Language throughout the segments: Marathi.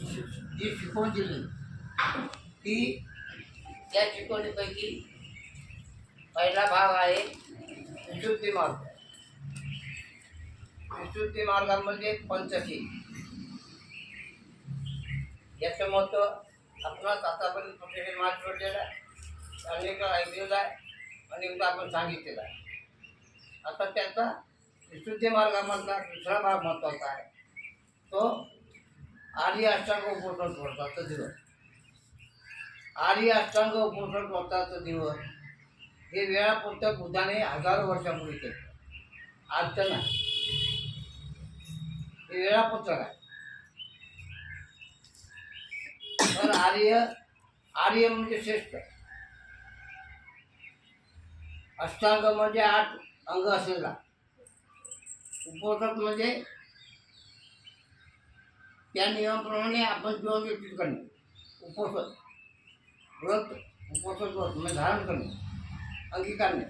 जी शिकवण दिली ती त्या शिकवणीपैकी पहिला भाग आहे विशुद्धी मार्ग. विशुद्धी मार्गामध्ये पंचकी याचं महत्त्व आपणास आतापर्यंत कुठेही मार्ग पडलेला आहे, अनेक ऐकलेला आहे, अनेकदा आपण सांगितलेला आहे. आता त्याचा विशुद्धी मार्गामधला दुसरा भाग महत्त्वाचा आहे, तो आर्य अष्टांग उपोषण व्रताचा दिवस. आर्य अष्टांग उपोषण व्रताचा दिवस हे वेळापत्रक बुद्धाने हजारो वर्षापूर्वी केले. आजचं नाही, हे वेळापत्रक आहे. तर आर्य म्हणजे श्रेष्ठ, अष्टांग म्हणजे 8 अंग असलेला, उपोषक म्हणजे त्या नियमाप्रमाणे आपण जीवन व्यतीत करणे. उपोषण व्रत, उपोषण व्रत म्हणजे धारण करणे, अंगीकारणे.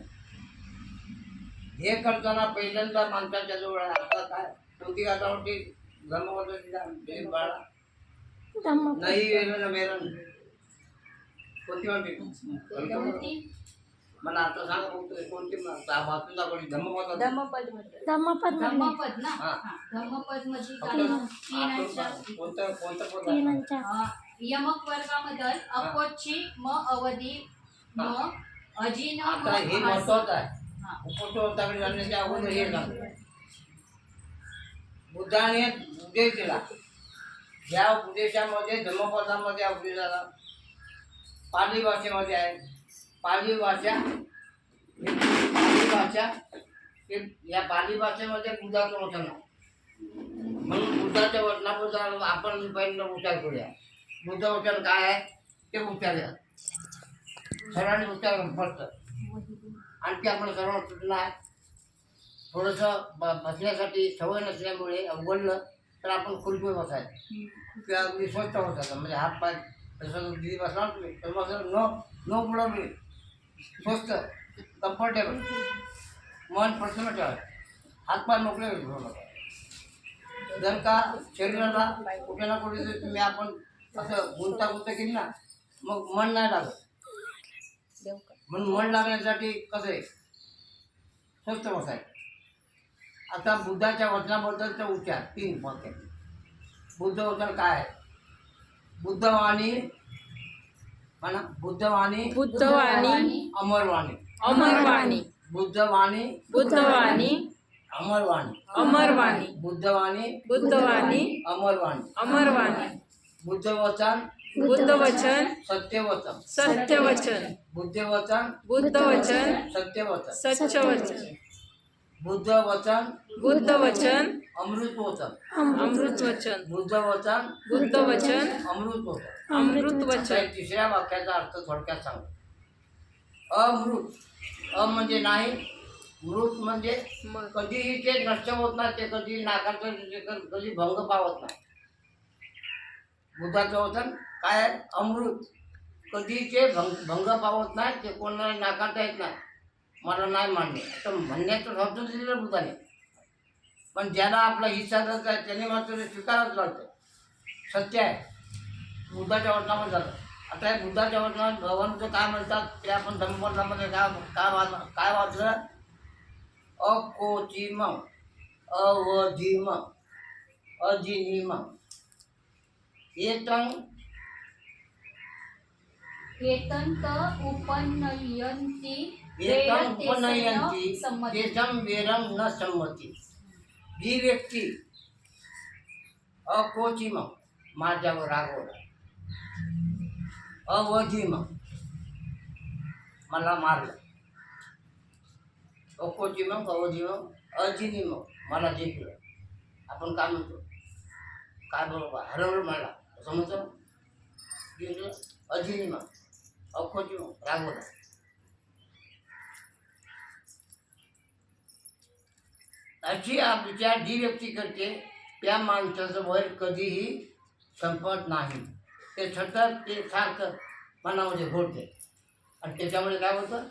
हे करताना पहिल्यांदा माणसाच्या जवळ आता काय कोणती गातावरती धर्मपद्धतीला बाळा नाही वेरण वेरण कोणती म्हणते मला आता सांगा बघतो कोणती वाचून दाखवली. धम्मपद धम्मपद ना. धम्मपद मध्ये कोणतं पद? यमक वर्गामध्ये अपोची म अवधी म अजिन आता हे महत्वाचं आहे. उपोषणाकडे जाण्याच्या अगोदर हे सांगतो. बुद्धाने उपदेश दिला. या उपदेशामध्ये धम्मपदामध्ये उपदेश झाला पाली भाषेमध्ये आहे. पाली भाषा या पाली भाषेमध्ये बुद्धाचं वचन आहे. म्हणून बुद्धाच्या वचनाबद्दल आपण पहिल्यांदा उच्चार करूया. बुद्ध वचन काय आहे ते उच्चारूया. सर्वांनी उच्चार फक्त. आणखी आपण सर्व सूचना आहे. थोडंसं बसण्यासाठी सवय नसल्यामुळे अवघडलं तर आपण खुर्चीवर बसायचं किंवा अगदी स्वच्छ बसायचं. म्हणजे हात पाय तसं दिली बसला तुम्ही तर बसलं न बुडवली, स्वस्त कम्फर्टेबल, मन प्रसन्न ठेवायचं, हातपाय मोकळे घेऊ नका. जर का शरीराला कुठे ना कुठे जर तुम्ही आपण असं गुंतागुंत केली ना मग मन नाही लागत. म्हणून मन लागण्यासाठी कसं आहे स्वस्त बसायचं. आता बुद्धाच्या वचनाबद्दलचा उच्चार 3 वाक्य. बुद्ध वचन काय आहे? बुद्धवाणी म्हणा. बुद्धवाणी अमरवाणी. बुद्धवाणी अमरवाणी. बुद्धवाणी अमरवाणी. बुद्धवचन सत्यवचन. बुद्धवचन सत्यवचन. बुद्धवचन अमृतवचन. बुद्धवचन अमृतवचन. तिसऱ्या वाक्याचा अर्थ थोडक्यात सांगतो. अमृत, म्हणजे नाही, मृत म्हणजे कधीही ते नष्ट होत नाही, ते कधी नाकारता, कधी भंग पावत नाही. बुद्धाचं वचन काय आहे? अमृत, कधी ते भंग पावत नाही, ते कोणाला नाकारता येत नाही. मला नाही मान्य असं म्हणण्याचं शब्द दिलेलं बुद्धाने. पण ज्याला आपला हिस्सा जात आहे त्याने मात्र ते स्वीकारच लागतं. सत्य आहे. बुद्धाच्या वचनामध्ये झालं. आता हे बुद्धाच्या वचनात भगवानचं काय म्हणतात ते आपण धम्मपदामध्ये काय वाचलं? अकोचिम अवधिम अजिनिम एतंत उपनयन्ति तेषां वेरं न संमती. जी व्यक्ती अकोचिम माझ्यावर रागवला, अवधिम मला मारलं, अकोचिम अवधिम अजिनिम मला जिंकलं. आपण काय म्हणतो? काय बरोबर हरवलं मला असं म्हणतो. जिंकलं अजिनिम अकोचिम रागवला. अशी विचार जी व्यक्ती करते त्या माणसाचं वय कधीही संपत नाही. ते सतत ते सारखं मनामध्ये घोळते आणि त्याच्यामुळे काय होतं?